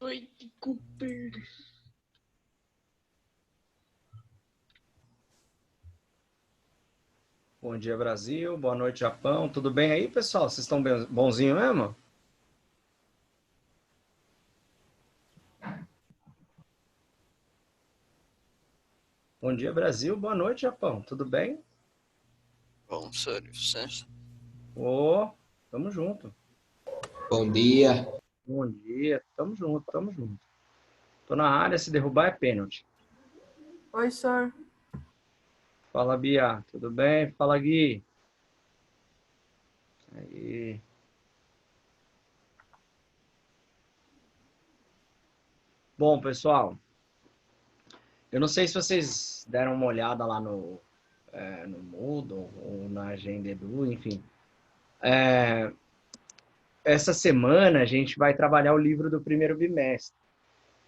Noite, Cooper. Bom dia, Brasil. Boa noite, Japão. Tudo bem aí, pessoal? Vocês estão bonzinho mesmo? Bom dia, Brasil. Boa noite, Japão. Tudo bem? Bom, sério, você? Ô, tamo junto. Bom dia. Bom dia. Tamo junto, tamo junto. Tô na área, se derrubar é pênalti. Oi, senhor. Fala, Bia. Tudo bem? Fala, Gui. Aí. Bom, pessoal, eu não sei se vocês deram uma olhada lá no Moodle ou na Agenda Edu, enfim. Essa semana a gente vai trabalhar o livro do primeiro bimestre,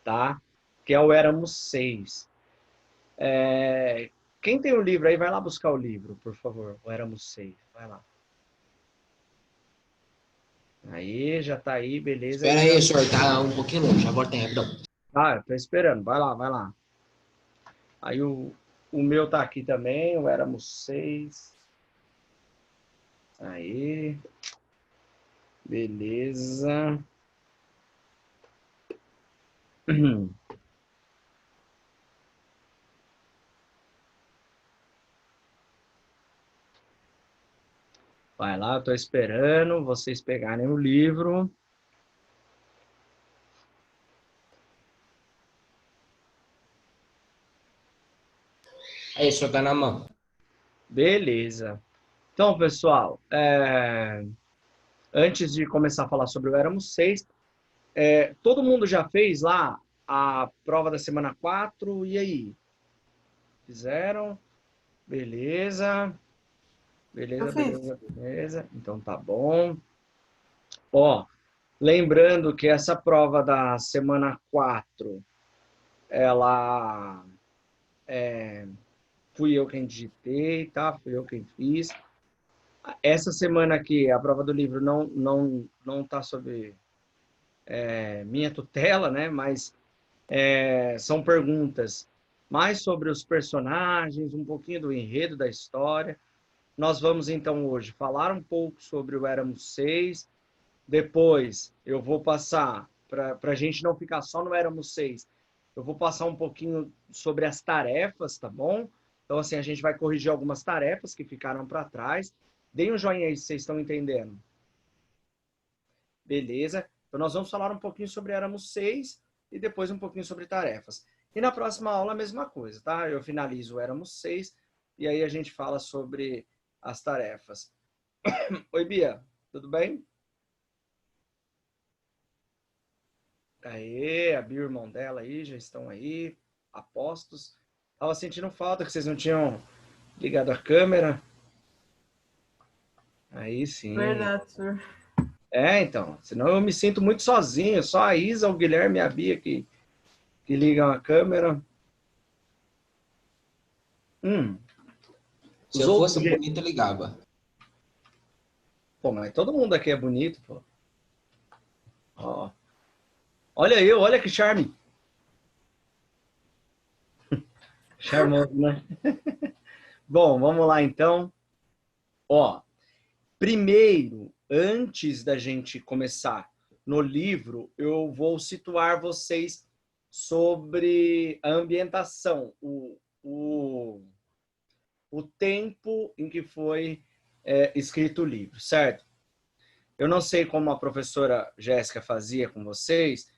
tá? Que é o Éramos Seis. Quem tem o livro aí, vai lá buscar o livro, por favor. O Éramos Seis, vai lá. Aí, já tá aí, beleza. Espera aí, senhor, tá um pouquinho longe. Agora tem rapidão. Ah, eu tô esperando, vai lá, vai lá. Aí o meu tá aqui também, o Éramos Seis. Aí, beleza. Vai lá, eu tô esperando vocês pegarem o livro. Aí, senhor, tá na mão. Beleza. Então, pessoal, antes de começar a falar sobre o Éramos Seis, todo mundo já fez lá a prova da semana 4, e aí? Fizeram? Beleza. Beleza, Eu fiz. beleza, beleza. Então tá bom. Ó, lembrando que essa prova da semana 4, ela fui eu quem digitei, tá? Fui eu quem fiz. Essa semana aqui, a prova do livro não tá sob minha tutela, né? Mas são perguntas mais sobre os personagens, um pouquinho do enredo da história. Nós vamos, então, hoje falar um pouco sobre o Éramos Seis. Depois, eu vou passar, para a gente não ficar só no Éramos Seis, eu vou passar um pouquinho sobre as tarefas, tá bom? Então, assim, a gente vai corrigir algumas tarefas que ficaram para trás. Deem um joinha aí se vocês estão entendendo. Beleza? Então, nós vamos falar um pouquinho sobre Éramos Seis e depois um pouquinho sobre tarefas. E na próxima aula, a mesma coisa, tá? Eu finalizo o Éramos Seis e aí a gente fala sobre as tarefas. Oi, Bia, tudo bem? Aê, a Bia e o irmão dela aí já estão aí, apostos. Tava sentindo falta que vocês não tinham ligado a câmera. Aí sim. Verdade, senhor. Então, senão eu me sinto muito sozinho, só a Isa, o Guilherme e a Bia que ligam a câmera. Se eu fosse bonito, eu ligava. Pô, mas todo mundo aqui é bonito, pô. Ó. Olha eu, olha que charme. Charmoso, né? Bom, vamos lá então. Ó, primeiro, antes da gente começar no livro, eu vou situar vocês sobre a ambientação, o tempo em que foi escrito o livro, certo? Eu não sei como a professora Jéssica fazia com vocês,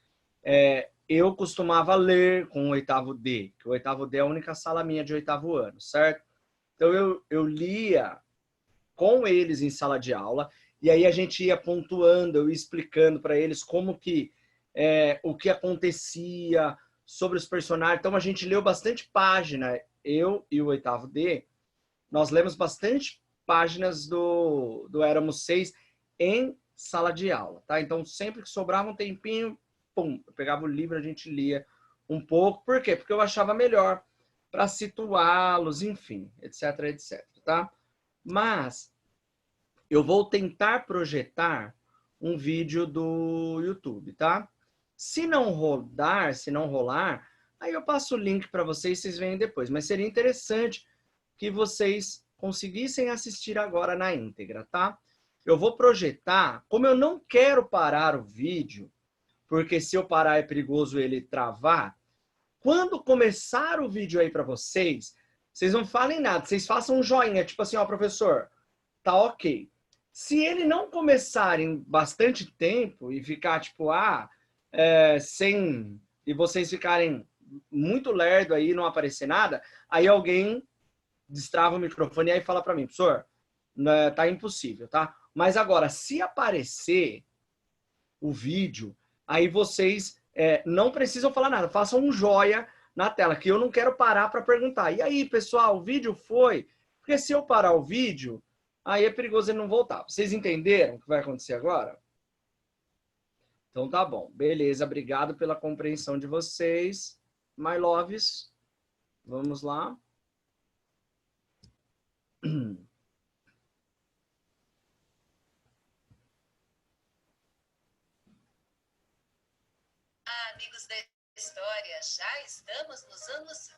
eu costumava ler com o oitavo D, que o oitavo D é a única sala minha de oitavo ano, certo? Então eu lia com eles em sala de aula, e aí a gente ia pontuando, eu ia explicando para eles como que o que acontecia sobre os personagens. Então a gente leu bastante página, eu e o oitavo D, nós lemos bastante páginas do Éramos Seis em sala de aula, tá? Então sempre que sobrava um tempinho, pum, eu pegava o livro, a gente lia um pouco. Por quê? Porque eu achava melhor para situá-los, enfim, etc, etc, tá? Mas eu vou tentar projetar um vídeo do YouTube, tá? Se não rodar, se não rolar, aí eu passo o link para vocês, vocês veem depois. Mas seria interessante que vocês conseguissem assistir agora na íntegra, tá? Eu vou projetar, como eu não quero parar o vídeo, porque se eu parar é perigoso ele travar, quando começar o vídeo aí para vocês, vocês não falem nada, vocês façam um joinha, tipo assim, ó, professor, tá ok. Se ele não começar em bastante tempo e ficar tipo, sem... e vocês ficarem muito lerdo aí, não aparecer nada, aí alguém destrava o microfone e aí fala para mim, professor, tá impossível, tá? Mas agora, se aparecer o vídeo, aí vocês não precisam falar nada, façam um joia na tela, que eu não quero parar para perguntar. E aí, pessoal, o vídeo foi? Porque se eu parar o vídeo, aí é perigoso ele não voltar. Vocês entenderam o que vai acontecer agora? Então tá bom. Beleza, obrigado pela compreensão de vocês. My loves, vamos lá. Amigos da história, já estamos nos anos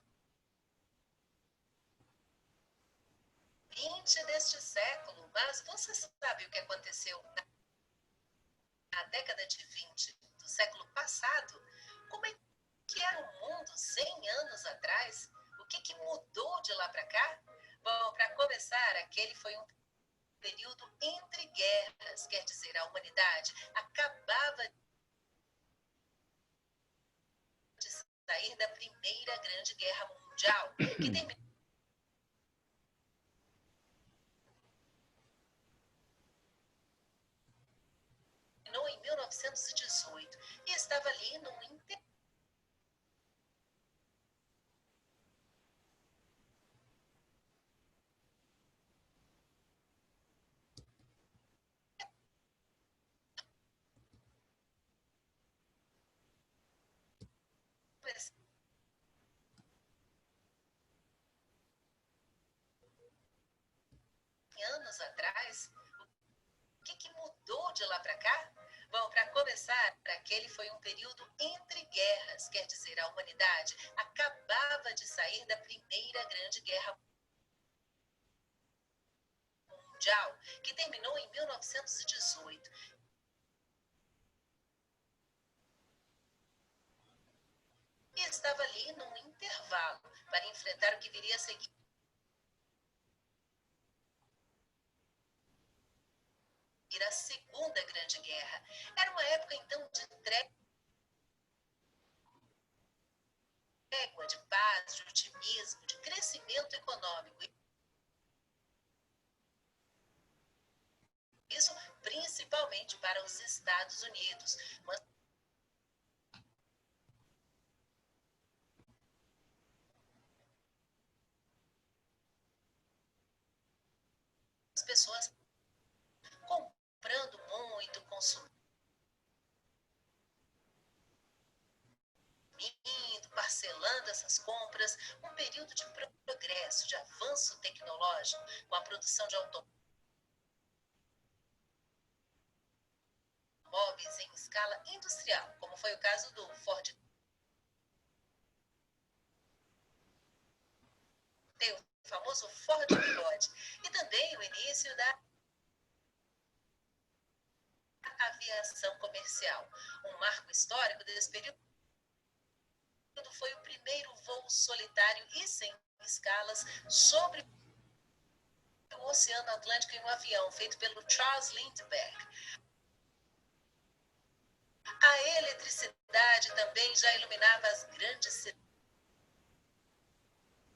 20 deste século, mas você sabe o que aconteceu na década de 20 do século passado? Como é que era o mundo 100 anos atrás? O que mudou de lá para cá? Bom, para começar, aquele foi um período entre guerras, quer dizer, a humanidade acabava de sair da Primeira Grande Guerra Mundial, que terminou em 1918 e estava ali no intervalo anos atrás. O que mudou de lá para cá? Bom, para começar, aquele foi um período entre guerras, quer dizer, a humanidade acabava de sair da Primeira Grande Guerra Mundial, que terminou em 1918. E estava ali num intervalo para enfrentar o que viria a seguir. A Segunda Grande Guerra. Era uma época, então, de trégua, de paz, de otimismo, de crescimento econômico. Isso principalmente para os Estados Unidos. Mas as pessoas comprando muito, consumindo, parcelando essas compras, um período de progresso, de avanço tecnológico, com a produção de automóveis em escala industrial, como foi o caso do Ford T, o famoso Ford Pilot, e também o início da aviação comercial. Um marco histórico desse período foi o primeiro voo solitário e sem escalas sobre o Oceano Atlântico em um avião feito pelo Charles Lindbergh. A eletricidade também já iluminava as grandes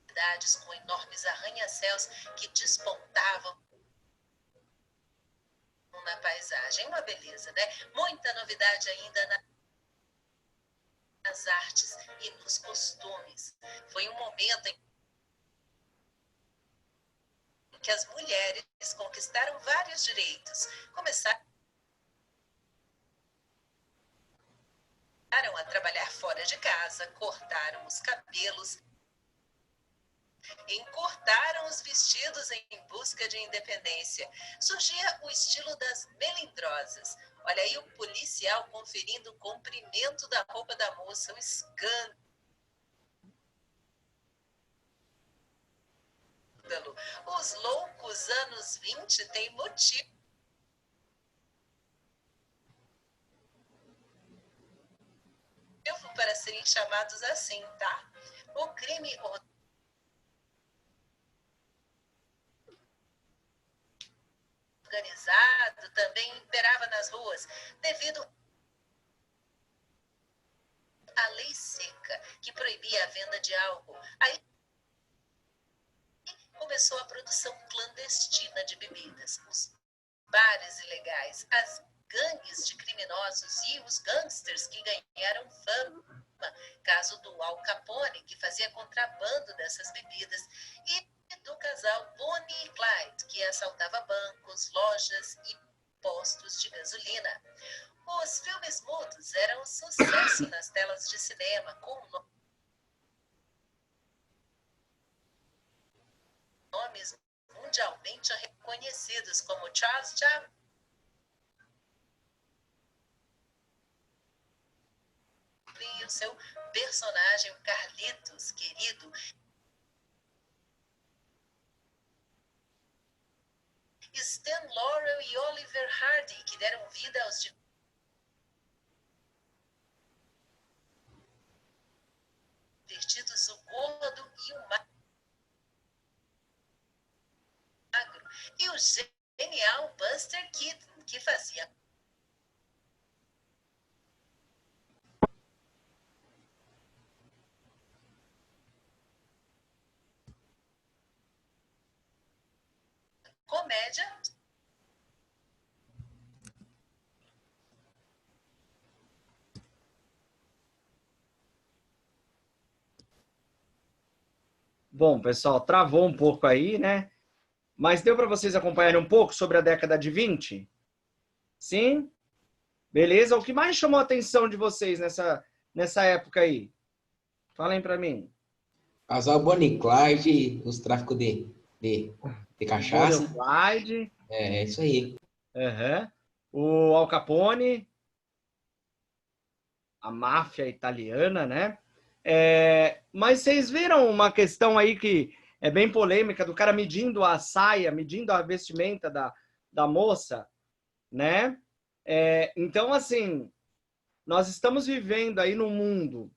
cidades com enormes arranha-céus que despontavam na paisagem. Uma beleza, né? Muita novidade ainda nas artes e nos costumes. Foi um momento em que as mulheres conquistaram vários direitos. Começaram a trabalhar fora de casa, cortaram os cabelos, encurtaram os vestidos em busca de independência. Surgia o estilo das melindrosas, Olha aí o policial conferindo o comprimento da roupa da moça, um escândalo. Os loucos anos 20 têm motivo para serem chamados assim, tá? O crime organizado também imperava nas ruas devido à lei seca que proibia a venda de álcool. Aí começou a produção clandestina de bebidas, os bares ilegais, as gangues de criminosos e os gangsters que ganharam fama. Caso do Al Capone, que fazia contrabando dessas bebidas, e do casal Bonnie e Clyde, que assaltava bancos, lojas e postos de gasolina. Os filmes mudos eram um sucesso nas telas de cinema, com nomes mundialmente reconhecidos como Charles Chaplin e o seu personagem Carlitos, querido, Stan Laurel e Oliver Hardy, que deram vida aos divertidos O Gordo e o Magro, e o genial Buster Keaton, que fazia comédia. Bom, pessoal, travou um pouco aí, né? Mas deu para vocês acompanharem um pouco sobre a década de 20? Sim? Beleza? O que mais chamou a atenção de vocês nessa época aí? Falem para mim. Casal Bonnie e Clyde, os tráficos de cachaça. Bonnie and Clyde. É isso aí. Uhum. O Al Capone. A máfia italiana, né? Mas vocês viram uma questão aí que é bem polêmica, do cara medindo a saia, medindo a vestimenta da moça, né? Então, assim, nós estamos vivendo aí num mundo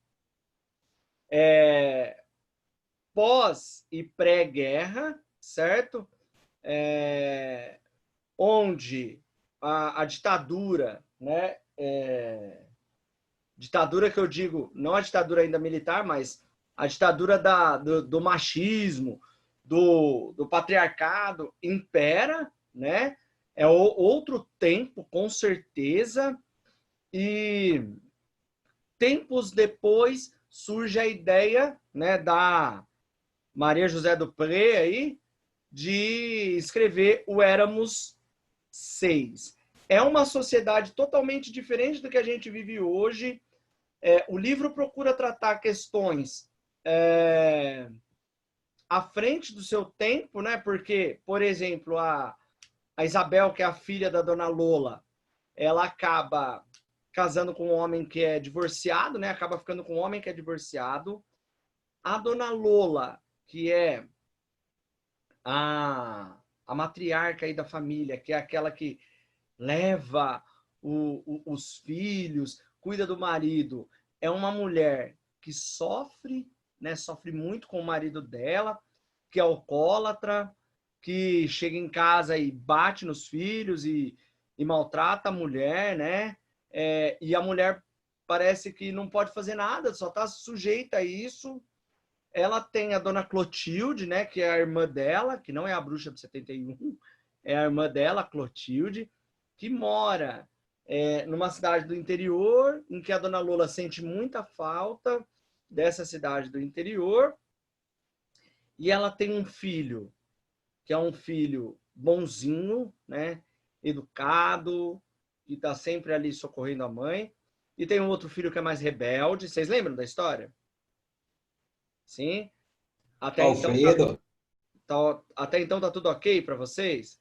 pós e pré-guerra, certo? Onde a ditadura, né? Ditadura que eu digo, não a ditadura ainda militar, mas a ditadura do machismo, do patriarcado impera, né? É outro tempo, com certeza. E tempos depois surge a ideia, né, da Maria José do Pré aí, de escrever o Éramos Seis. É uma sociedade totalmente diferente do que a gente vive hoje. O livro procura tratar questões à frente do seu tempo, né? Porque, por exemplo, a Isabel, que é a filha da dona Lola, ela acaba casando com um homem que é divorciado, né? Acaba ficando com um homem que é divorciado. A dona Lola, que é a matriarca aí da família, que é aquela que leva os filhos, cuida do marido, é uma mulher que sofre, né? Sofre muito com o marido dela, que é alcoólatra, que chega em casa e bate nos filhos e maltrata a mulher, né? E a mulher parece que não pode fazer nada, só está sujeita a isso. Ela tem a dona Clotilde, né? Que é a irmã dela, que não é a bruxa de 71, é a irmã dela, Clotilde, que mora numa cidade do interior, em que a dona Lola sente muita falta dessa cidade do interior. E ela tem um filho, que é um filho bonzinho, né? Educado, que está sempre ali socorrendo a mãe. E tem um outro filho que é mais rebelde. Vocês lembram da história? Sim? Até Alfredo. Até então tá tudo ok para vocês?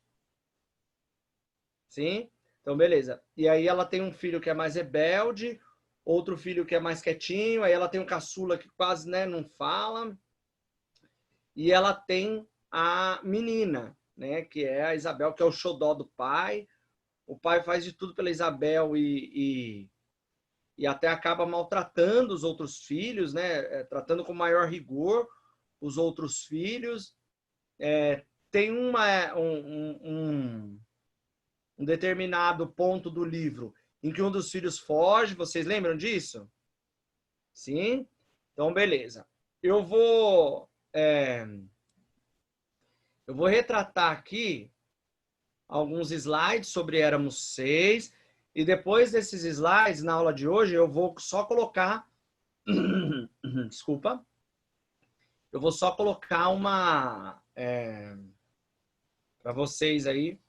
Sim? Então, beleza. E aí ela tem um filho que é mais rebelde, outro filho que é mais quietinho, aí ela tem um caçula que quase, né, não fala. E ela tem a menina, né, que é a Isabel, que é o xodó do pai. O pai faz de tudo pela Isabel e até acaba maltratando os outros filhos, né, tratando com maior rigor os outros filhos. Tem um determinado ponto do livro em que um dos filhos foge. Vocês lembram disso? Sim? Então, beleza. Eu vou retratar aqui alguns slides sobre Éramos Seis, e depois desses slides, na aula de hoje, eu vou só colocar... Desculpa. Eu vou só colocar uma... para vocês aí.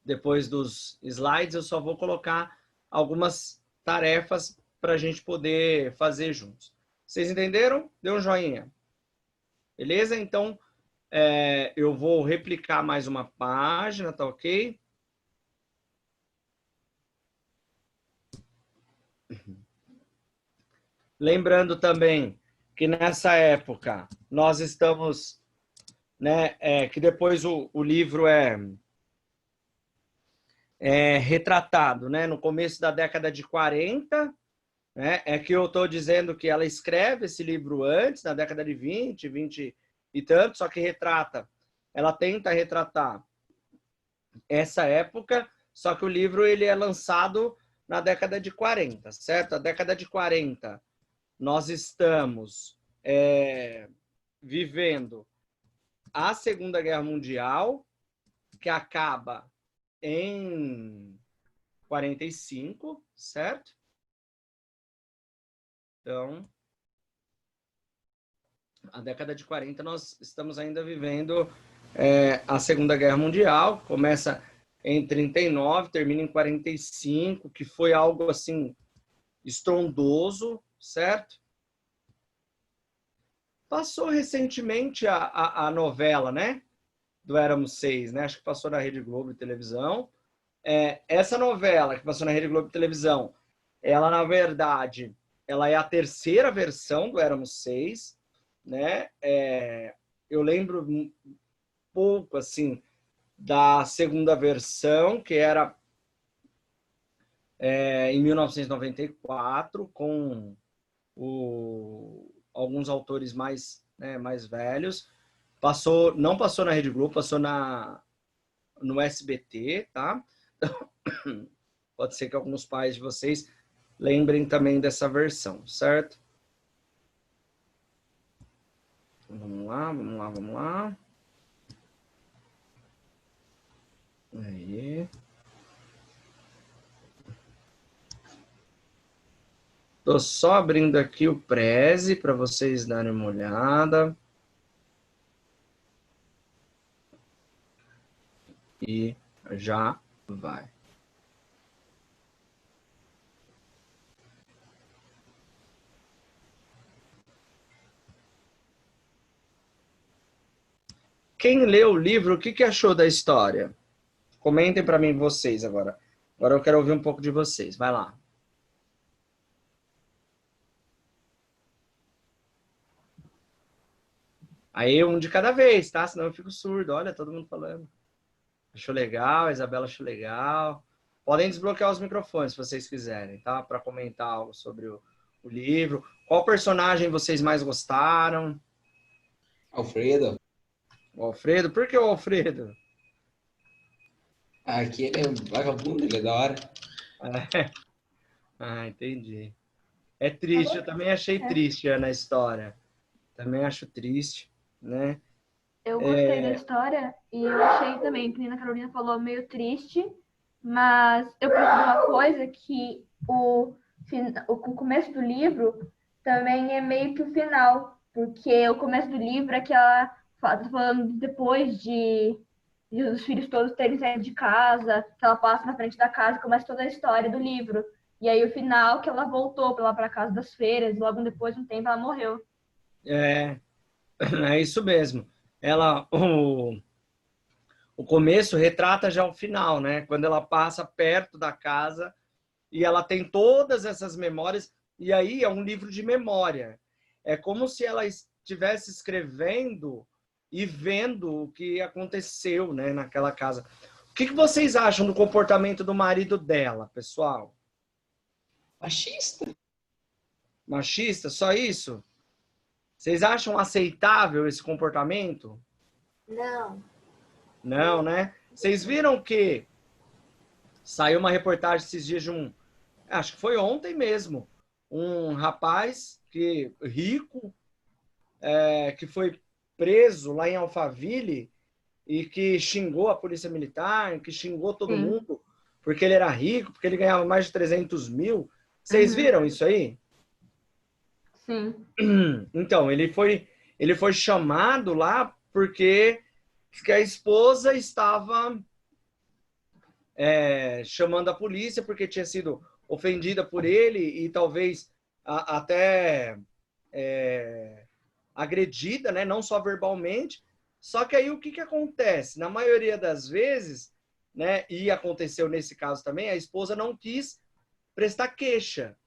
Depois dos slides, eu só vou colocar algumas tarefas para a gente poder fazer juntos. Vocês entenderam? Dê um joinha. Beleza? Então, eu vou replicar mais uma página, tá ok? Lembrando também que nessa época nós estamos, né, que depois o livro é retratado, né, no começo da década de 40, né, é que eu estou dizendo que ela escreve esse livro antes, na década de 20 e tanto, só que ela tenta retratar essa época, só que o livro ele é lançado na década de 40, certo? A década de 40, nós estamos vivendo a Segunda Guerra Mundial, que acaba em 45, certo? Então, a década de 40 nós estamos ainda vivendo a Segunda Guerra Mundial, começa em 39, termina em 45, que foi algo assim estrondoso, certo? Passou recentemente a novela, né? Do Éramos Seis, né? Acho que passou na Rede Globo de televisão. Essa novela que passou na Rede Globo de televisão, ela, na verdade, ela é a terceira versão do Éramos Seis, né? Eu lembro um pouco, assim, da segunda versão, que era em 1994, com alguns autores mais velhos. Não passou na Rede Globo, passou no SBT, tá? Pode ser que alguns pais de vocês lembrem também dessa versão, certo? Vamos lá. Aí. Tô só abrindo aqui o Prezi para vocês darem uma olhada. E já vai. Quem leu o livro, o que achou da história? Comentem para mim vocês agora. Agora eu quero ouvir um pouco de vocês. Vai lá. Aí um de cada vez, tá? Senão eu fico surdo. Olha, todo mundo falando. Achou legal, a Isabela achou legal. Podem desbloquear os microfones se vocês quiserem, tá? Para comentar algo sobre o livro. Qual personagem vocês mais gostaram? Alfredo. O Alfredo? Por que o Alfredo? Aqui ele é vagabundo, ele é da hora. Ah, entendi. É triste, eu também achei triste na história. Também acho triste, né? Eu gostei da história e eu achei também, que a Carolina falou, meio triste, mas eu percebi uma coisa que o começo do livro também é meio que o final, porque o começo do livro é que ela tá falando depois de os filhos todos terem saído de casa, que ela passa na frente da casa e começa toda a história do livro. E aí o final que ela voltou para casa das feiras, e logo depois de um tempo ela morreu. É isso mesmo. O o começo retrata já o final, né? Quando ela passa perto da casa e ela tem todas essas memórias, e aí é um livro de memória. É como se ela estivesse escrevendo e vendo o que aconteceu, né, naquela casa. O que vocês acham do comportamento do marido dela, pessoal? Machista? Machista? Só isso? Vocês acham aceitável esse comportamento? Não. Não, né? Vocês viram que saiu uma reportagem esses dias de acho que foi ontem mesmo, um rapaz rico, que foi preso lá em Alphaville e que xingou a polícia militar, que xingou todo mundo, porque ele era rico, porque ele ganhava mais de 300 mil. Vocês viram isso aí? Sim. Então, ele foi chamado lá porque a esposa estava chamando a polícia porque tinha sido ofendida por ele e talvez até agredida, né? Não só verbalmente. Só que aí o que acontece? Na maioria das vezes, né? E aconteceu nesse caso também, a esposa não quis prestar queixa.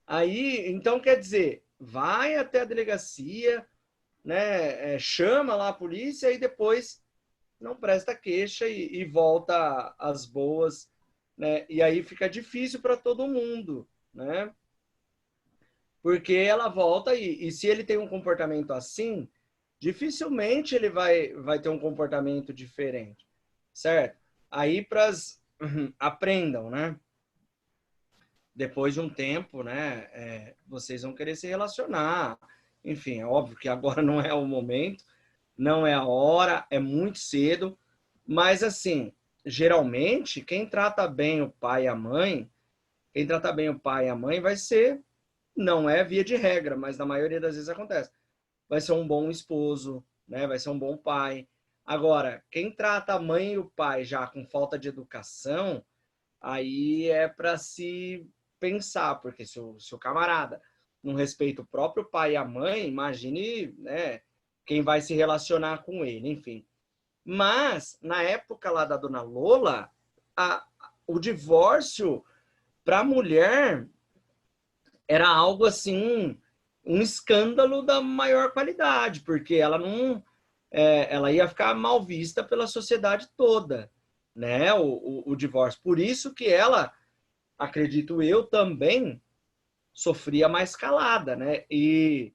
Aí, então, quer dizer, vai até a delegacia, né? Chama lá a polícia e depois não presta queixa e volta às boas, né? E aí fica difícil para todo mundo, né? Porque ela volta e se ele tem um comportamento assim, dificilmente ele vai ter um comportamento diferente, certo? Aí aprendam, né? Depois de um tempo, né? Vocês vão querer se relacionar. Enfim, é óbvio que agora não é o momento, não é a hora, é muito cedo, mas assim, geralmente, quem trata bem o pai e a mãe, vai ser, não é via de regra, mas na maioria das vezes acontece, vai ser um bom esposo, né? Vai ser um bom pai. Agora, quem trata a mãe e o pai já com falta de educação, aí é para se pensar, porque se o camarada não respeita o próprio pai e a mãe, imagine, né, quem vai se relacionar com ele, enfim. Mas, na época lá da dona Lola, o divórcio para a mulher era algo assim, um escândalo da maior qualidade, porque ela não, ela ia ficar mal vista pela sociedade toda, né? O divórcio. Por isso que ela, acredito eu, também sofria mais calada, né? E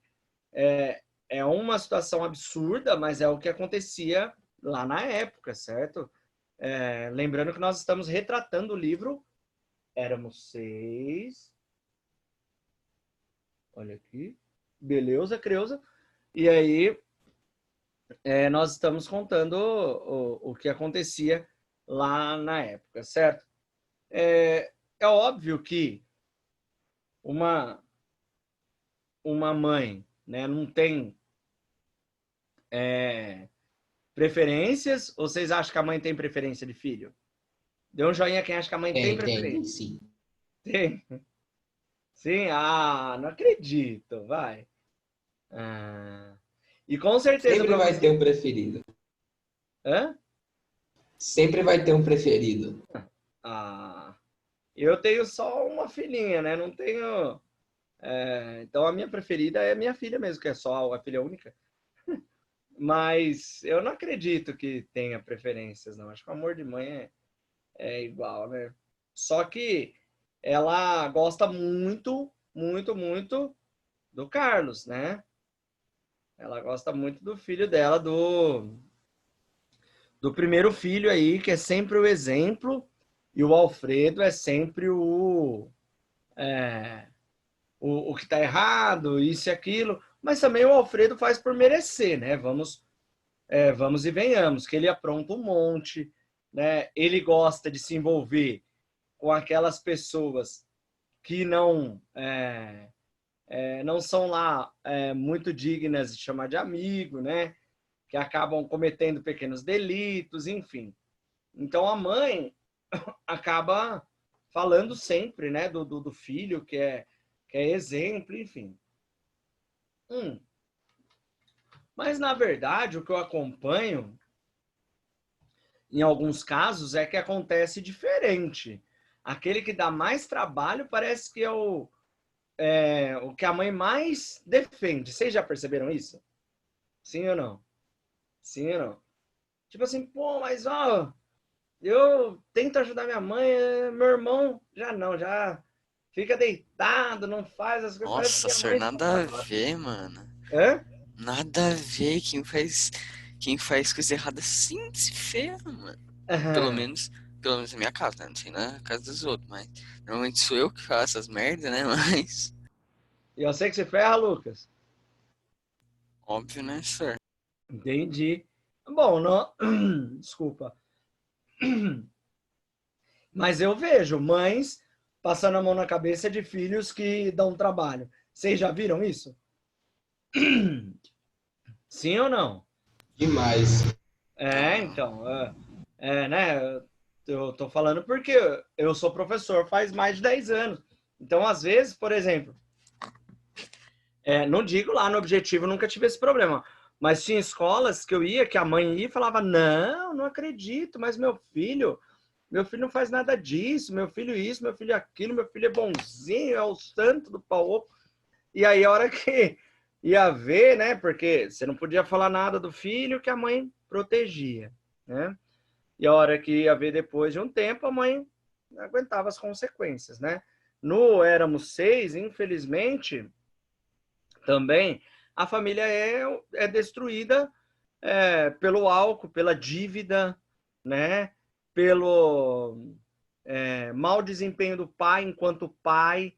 é uma situação absurda, mas é o que acontecia lá na época, certo? Lembrando que nós estamos retratando o livro Éramos Seis. Olha aqui. Beleza, Creuza. E aí, nós estamos contando o que acontecia lá na época, certo? É óbvio que uma mãe, né, não tem preferências, ou vocês acham que a mãe tem preferência de filho? Dê um joinha quem acha que a mãe tem preferência. Tem, sim. Tem? Sim? Ah, não acredito, vai. E com certeza... Sempre vai ter um preferido. Hã? Sempre vai ter um preferido. Eu tenho só uma filhinha, né? Não tenho... então a minha preferida é minha filha mesmo, que é só a filha única. Mas eu não acredito que tenha preferências, não. Acho que o amor de mãe é igual, né? Só que ela gosta muito, muito, muito do Carlos, né? Ela gosta muito do filho dela, do primeiro filho aí, que é sempre o exemplo, e o Alfredo é sempre o que tá errado, isso e aquilo. Mas também o Alfredo faz por merecer, né? Vamos e venhamos, que ele apronta um monte, né? Ele gosta de se envolver com aquelas pessoas que não são lá muito dignas de chamar de amigo, né? Que acabam cometendo pequenos delitos, enfim. Então a mãe acaba falando sempre, né, do filho que é exemplo, enfim. Mas na verdade o que eu acompanho em alguns casos, é que acontece diferente. Aquele que dá mais trabalho parece que é o que a mãe mais defende. Vocês já perceberam isso? Sim ou não? Sim ou não? Tipo assim, pô, mas ó, eu tento ajudar minha mãe, meu irmão já fica deitado, não faz as coisas. Parece Nossa, que a senhor, mãe... nada a ver, mano. Hã? Nada a ver. Quem faz coisa errada assim se ferra, mano. Pelo menos na minha casa, né? Não sei na casa dos outros, mas normalmente sou eu que faço as merdas, né? Mas E eu sei que se ferra, Lucas. óbvio, né, senhor? Entendi. Bom, não... desculpa. Mas eu vejo mães passando a mão na cabeça de filhos que dão trabalho. Vocês já viram isso? Sim ou não? Demais. Então, né? Eu tô falando porque eu sou professor faz mais de 10 anos. Então, às vezes, por exemplo, não digo lá no Objetivo, nunca tive esse problema. Mas tinha escolas que eu ia, que a mãe ia e falava, não acredito, mas meu filho não faz nada disso, meu filho isso, meu filho aquilo, meu filho é bonzinho, é o santo do pau. E aí, a hora que ia ver, né? Porque você não podia falar nada do filho que a mãe protegia, né? E a hora que ia ver depois de um tempo, a mãe aguentava as consequências, né? No Éramos Seis, infelizmente, também a família é destruída pelo álcool, pela dívida, né? Pelo mau desempenho do pai enquanto pai,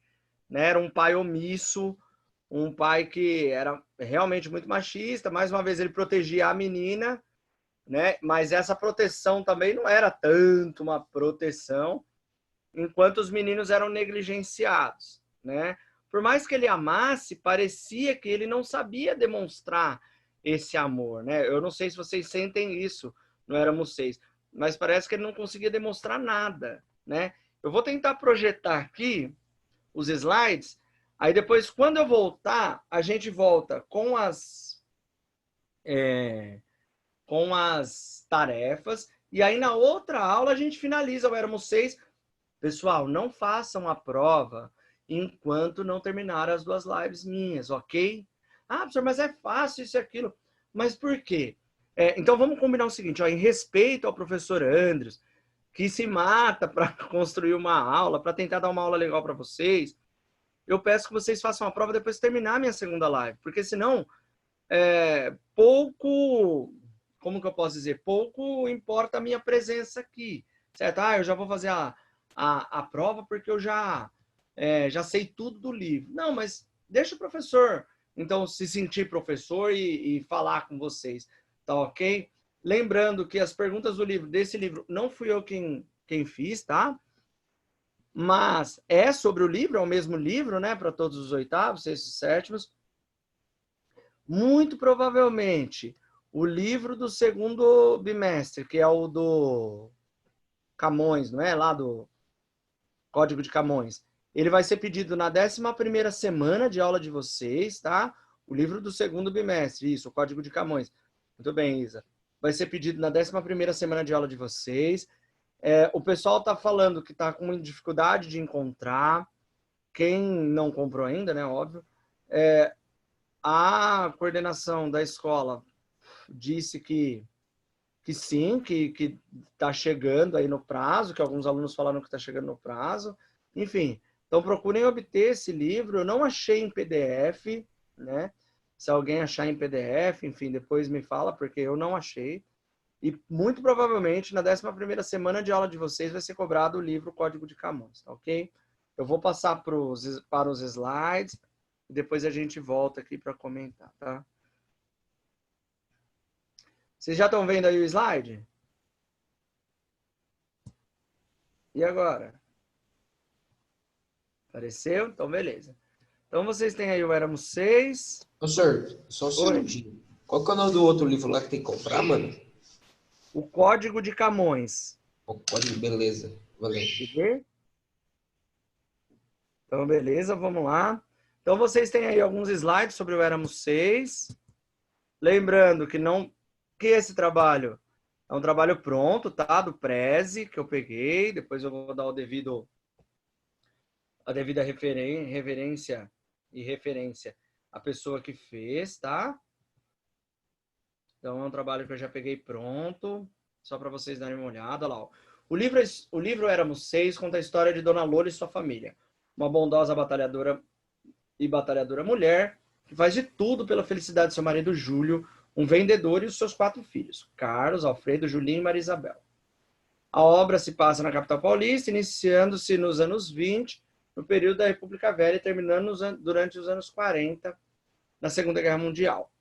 né? Era um pai omisso, um pai que era realmente muito machista. Mais uma vez, ele protegia a menina, né? Mas essa proteção também não era tanto uma proteção, enquanto os meninos eram negligenciados, né? Por mais que ele amasse, parecia que ele não sabia demonstrar esse amor, né? Eu não sei se vocês sentem isso no Éramos Seis, mas parece que ele não conseguia demonstrar nada, né? Eu vou tentar projetar aqui os slides, aí depois, quando eu voltar, a gente volta com as tarefas, e aí na outra aula a gente finaliza o Éramos Seis. Pessoal, não façam a prova enquanto não terminar as 2 lives minhas, ok? Ah, professor, mas é fácil isso e aquilo. Mas por quê? Então vamos combinar o seguinte, ó, em respeito ao professor Andres, que se mata para construir uma aula, para tentar dar uma aula legal para vocês, eu peço que vocês façam a prova depois de terminar a minha segunda live, porque senão como que eu posso dizer? Pouco importa a minha presença aqui, certo? Eu já vou fazer a prova porque eu já sei tudo do livro. Não, mas deixa o professor, então, se sentir professor e falar com vocês, tá ok? Lembrando que as perguntas desse livro, não fui eu quem fiz, tá? Mas é sobre o livro, é o mesmo livro, né? Para todos os oitavos, sextos e sétimos. Muito provavelmente, o livro do segundo bimestre, que é o do Camões, não é? Lá do Código de Camões. Ele vai ser pedido na 11ª semana de aula de vocês, tá? O livro do segundo bimestre, isso, o Código de Camões. Muito bem, Isa. Vai ser pedido na 11ª semana de aula de vocês. O pessoal está falando que está com dificuldade de encontrar. Quem não comprou ainda, né? Óbvio. A coordenação da escola disse que sim, que está chegando aí no prazo, que alguns alunos falaram que está chegando no prazo. Enfim, então procurem obter esse livro. Eu não achei em PDF, né? Se alguém achar em PDF, enfim, depois me fala, porque eu não achei. E muito provavelmente na 11ª semana de aula de vocês vai ser cobrado o livro Código de Camões, tá ok? Eu vou passar para os slides e depois a gente volta aqui para comentar, tá? Vocês já estão vendo aí o slide? E agora? Apareceu? Então, beleza. Então, vocês têm aí o Éramos Seis. Professor, só um segundinho. Qual que é o nome do outro livro lá que tem que comprar, mano? O Código de Camões. Beleza. Valeu. Então, beleza, vamos lá. Então, vocês têm aí alguns slides sobre o Éramos Seis. Lembrando que esse trabalho É um trabalho pronto, tá? Do Prezi, que eu peguei. Depois eu vou dar a devida reverência e referência à pessoa que fez, tá? Então, é um trabalho que eu já peguei pronto, só para vocês darem uma olhada. Olha lá, ó. O livro Éramos Seis conta a história de Dona Lola e sua família. Uma bondosa batalhadora mulher que faz de tudo pela felicidade de seu marido Júlio, um vendedor, e os seus 4 filhos, Carlos, Alfredo, Julinho e Maria Isabel. A obra se passa na capital paulista, iniciando-se nos anos 20, no período da República Velha, e terminando durante os anos 40, na Segunda Guerra Mundial.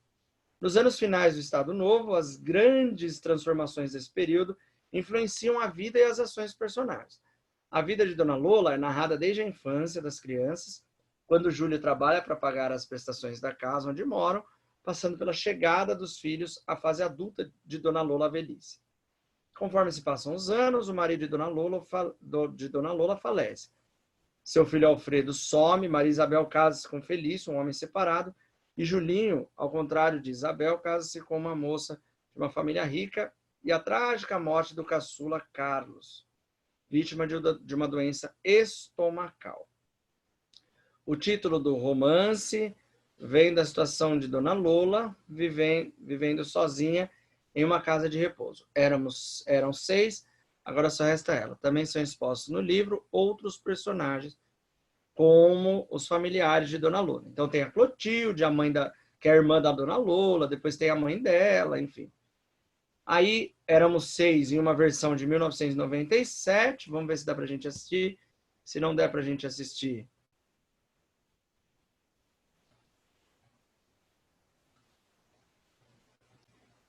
Nos anos finais do Estado Novo, as grandes transformações desse período influenciam a vida e as ações dos personagens. A vida de Dona Lola é narrada desde a infância das crianças, quando Júlio trabalha para pagar as prestações da casa onde moram, passando pela chegada dos filhos à fase adulta de Dona Lola à velhice. Conforme se passam os anos, o marido de Dona Lola falece. Seu filho Alfredo some, Maria Isabel casa-se com Felício, um homem separado, e Julinho, ao contrário de Isabel, casa-se com uma moça de uma família rica, e a trágica morte do caçula Carlos, vítima de uma doença estomacal. O título do romance vem da situação de Dona Lola, vivendo sozinha em uma casa de repouso. Eram 6, agora só resta ela. Também são expostos no livro outros personagens, como os familiares de Dona Lola. Então tem a Clotilde, que é a irmã da Dona Lola, depois tem a mãe dela, enfim. Aí, Éramos 6 em uma versão de 1997, vamos ver se dá pra gente assistir. Se não der pra gente assistir,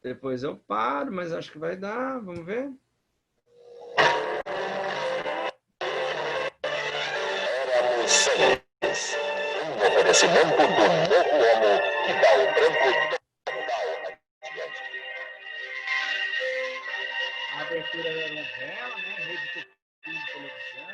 depois eu paro, mas acho que vai dar, vamos ver. Éramos 6. Um oferecimento do novo Homo que dá o branco total adiante. A abertura da novela, né? Rede Tupi de televisão.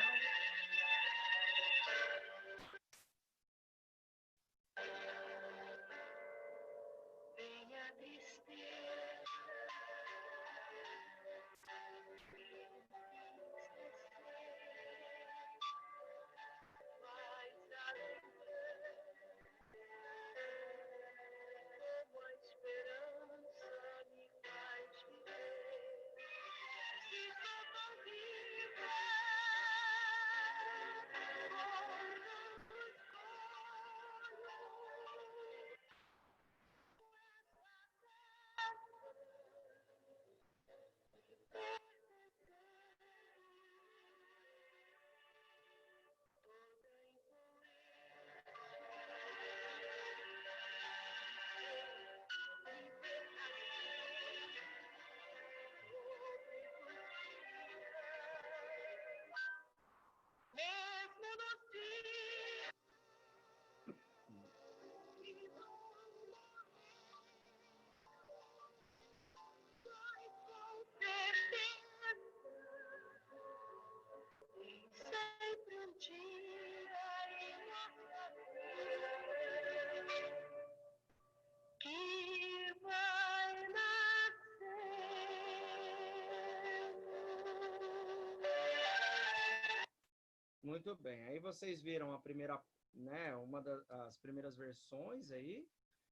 Muito bem. Aí vocês viram a primeira, né, uma das primeiras versões aí.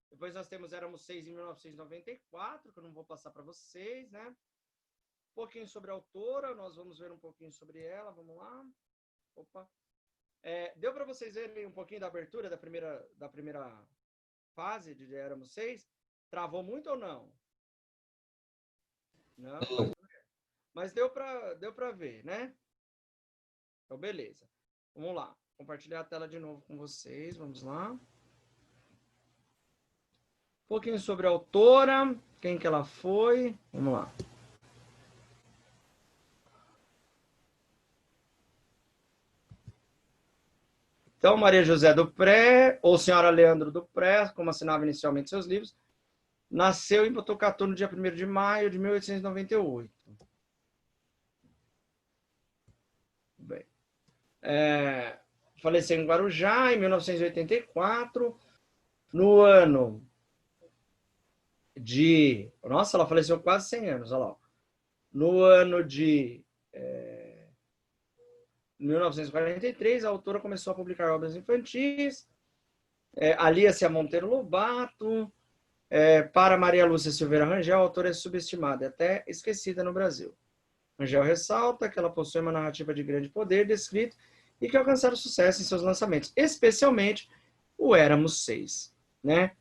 Depois nós temos Éramos 6 em 1994, que eu não vou passar para vocês, né? Um pouquinho sobre a autora, nós vamos ver um pouquinho sobre ela, vamos lá. Opa. Deu para vocês verem um pouquinho da abertura da primeira fase de Éramos 6? Travou muito ou não? Não? Mas deu para ver, né? Então, beleza. Vamos lá. Compartilhar a tela de novo com vocês. Vamos lá. Um pouquinho sobre a autora. Quem que ela foi. Vamos lá. Então, Maria José do Pré, ou Senhora Leandro do Pré, como assinava inicialmente seus livros, nasceu em Botucatu no dia 1º de maio de 1898. Bem. Faleceu em Guarujá em 1984. No ano de... Nossa, ela faleceu quase 100 anos, olha lá. No ano de 1943, a autora começou a publicar obras infantis, alia-se a Monteiro Lobato. Para Maria Lúcia Silveira Rangel, a autora é subestimada e até esquecida no Brasil. Rangel ressalta que ela possui uma narrativa de grande poder descrito e que alcançaram sucesso em seus lançamentos, especialmente o Éramos Seis, né?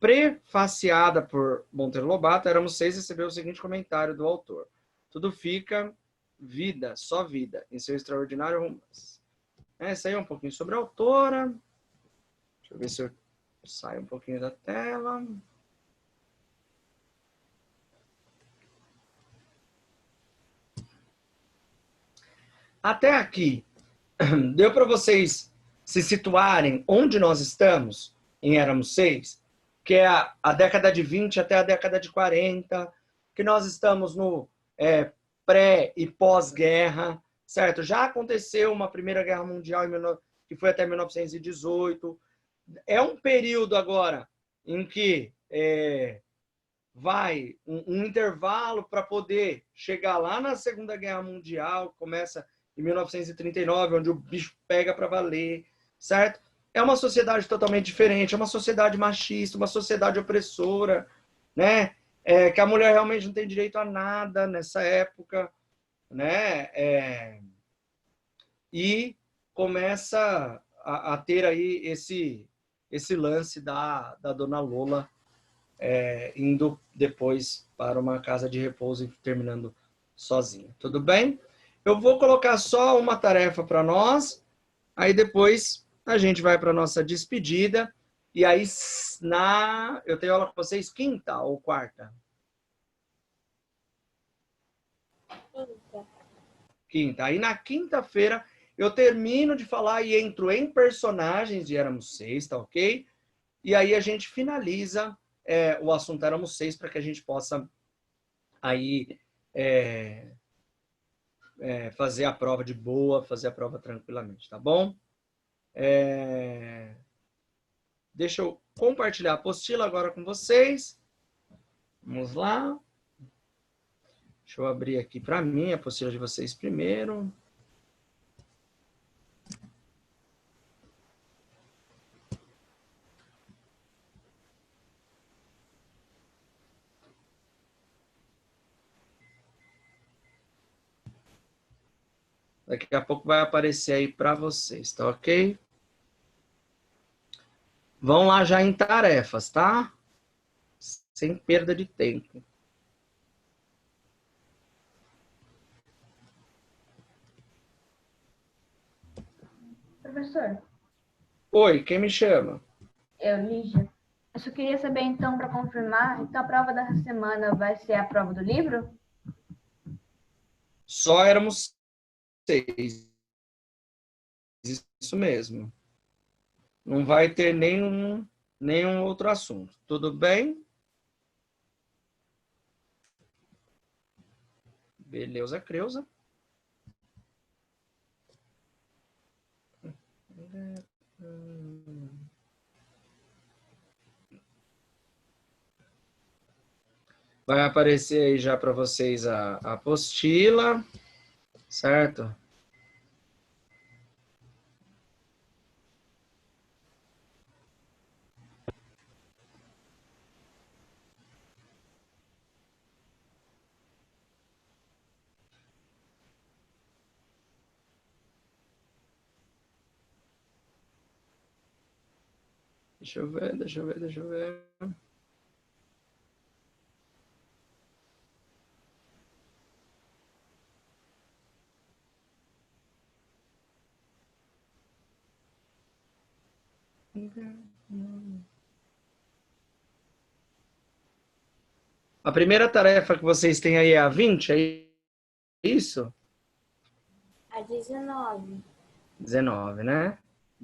Prefaciada por Monteiro Lobato, Éramos Seis recebeu o seguinte comentário do autor: tudo fica vida, só vida, em seu extraordinário romance. Essa aí é um pouquinho sobre a autora. Deixa eu ver se eu saio um pouquinho da tela. Até aqui, deu para vocês se situarem onde nós estamos em Éramos Seis, que é a década de 20 até a década de 40, que nós estamos no pré- e pós-guerra, certo? Já aconteceu uma Primeira Guerra Mundial, que foi até 1918. É um período agora em que vai um intervalo para poder chegar lá na Segunda Guerra Mundial, começa em 1939, onde o bicho pega para valer, certo? É uma sociedade totalmente diferente, é uma sociedade machista, uma sociedade opressora, né? Que a mulher realmente não tem direito a nada nessa época, né? E começa a ter aí esse lance da dona Lola indo depois para uma casa de repouso e terminando sozinha. Tudo bem? Eu vou colocar só uma tarefa para nós, aí depois a gente vai para a nossa despedida, e aí eu tenho aula com vocês quinta ou quarta? Quinta. Aí na quinta-feira eu termino de falar e entro em personagens de Éramos Seis, tá ok? E aí a gente finaliza o assunto Éramos Seis para que a gente possa aí fazer a prova de boa, fazer a prova tranquilamente, tá bom? Deixa eu compartilhar a apostila agora com vocês. Vamos lá. Deixa eu abrir aqui para mim a apostila de vocês primeiro. Daqui a pouco vai aparecer aí para vocês, tá ok? Vão lá já em tarefas, tá? Sem perda de tempo. Professor, Oi, quem me chama? Lígia. Eu só queria saber, então, para confirmar, então a prova dessa semana vai ser a prova do livro? Só Éramos Seis. Isso mesmo. Não vai ter nenhum outro assunto. Tudo bem? Beleza, Creuza. Vai aparecer aí já para vocês a apostila, certo? Deixa eu ver. A primeira tarefa que vocês têm aí é a 20, é isso? A 19. 19, né?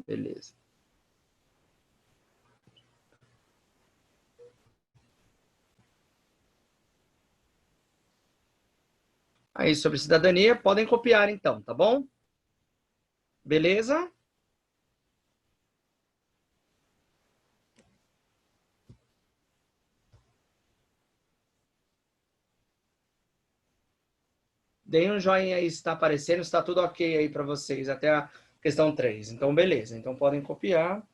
Beleza. Aí, sobre cidadania, podem copiar então, tá bom? Beleza? Deem um joinha aí se está aparecendo, se está tudo ok aí para vocês, até a questão 3. Então, beleza. Então, podem copiar.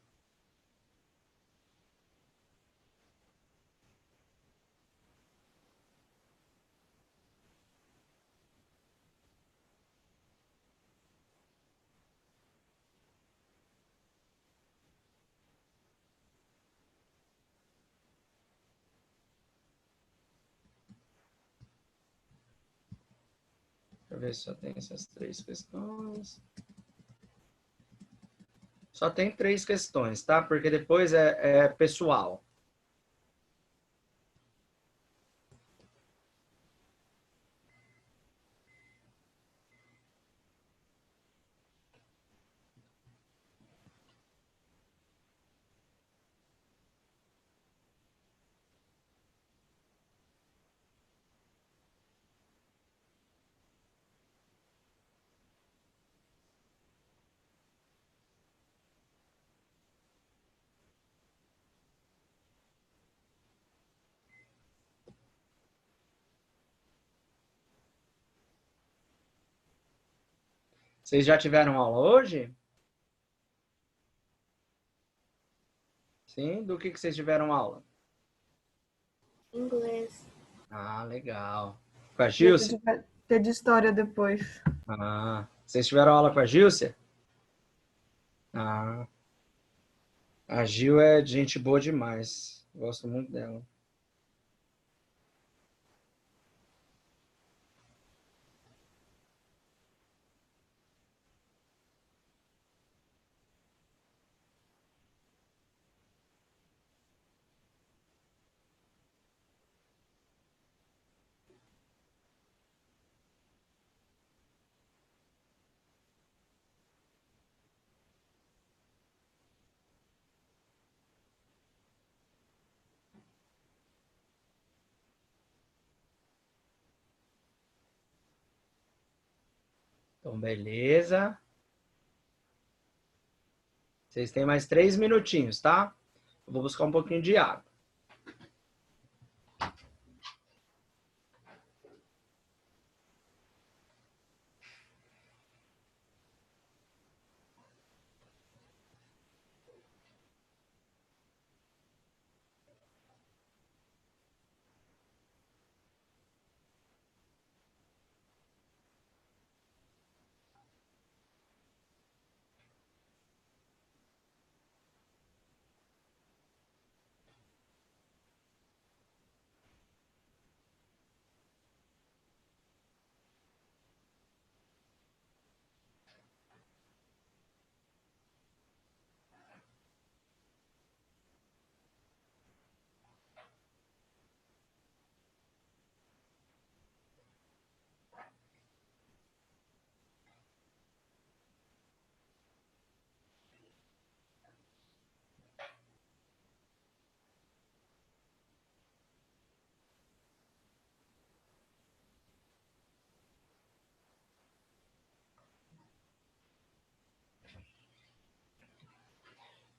Deixa eu ver se só tem essas 3 questões. Só tem 3 questões, tá? Porque depois é pessoal. Vocês já tiveram aula hoje? Sim? Do que vocês tiveram aula? Inglês. Ah, legal. Com a Gilce? Ter de história depois. Ah, vocês tiveram aula com a Gilce? Ah, a Gil é gente boa demais. Gosto muito dela. Então, beleza. Vocês têm mais 3 minutinhos, tá? Eu vou buscar um pouquinho de água.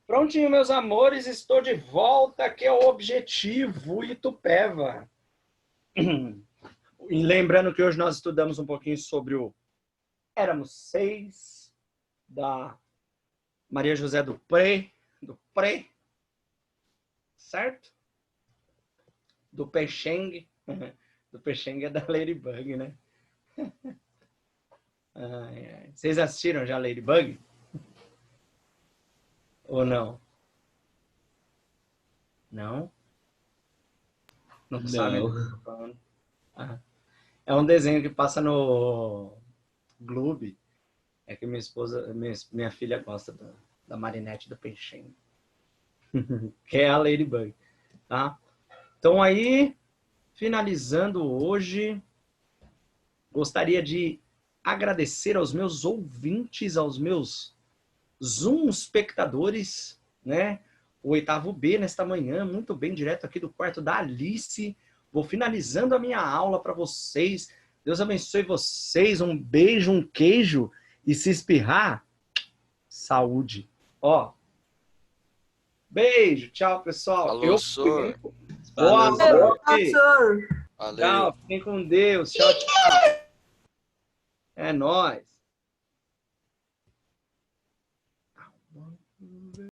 Prontinho, meus amores, estou de volta, que é o Objetivo Itupeva. E lembrando que hoje nós estudamos um pouquinho sobre o Éramos 6, da Maria José do Pré, certo? Do Peixeng. Do Peixeng é da Ladybug, né? Vocês assistiram já Ladybug? Ou não? Não? Não sabe do que eu tô falando? É um desenho que passa no Gloob. É que minha filha gosta da Marinette do Peixinho. Que é a Ladybug. Tá? Então aí, finalizando hoje, gostaria de agradecer aos meus ouvintes, aos meus Zoom espectadores, né? O 8º B nesta manhã, muito bem, direto aqui do quarto da Alice. Vou finalizando a minha aula para vocês. Deus abençoe vocês. Um beijo, um queijo. E se espirrar, saúde. Ó. Beijo. Tchau, pessoal. Falou, senhor. Boa Valeu, noite. professor. Valeu. Tchau. Fiquem com Deus. Tchau, tchau. É nóis.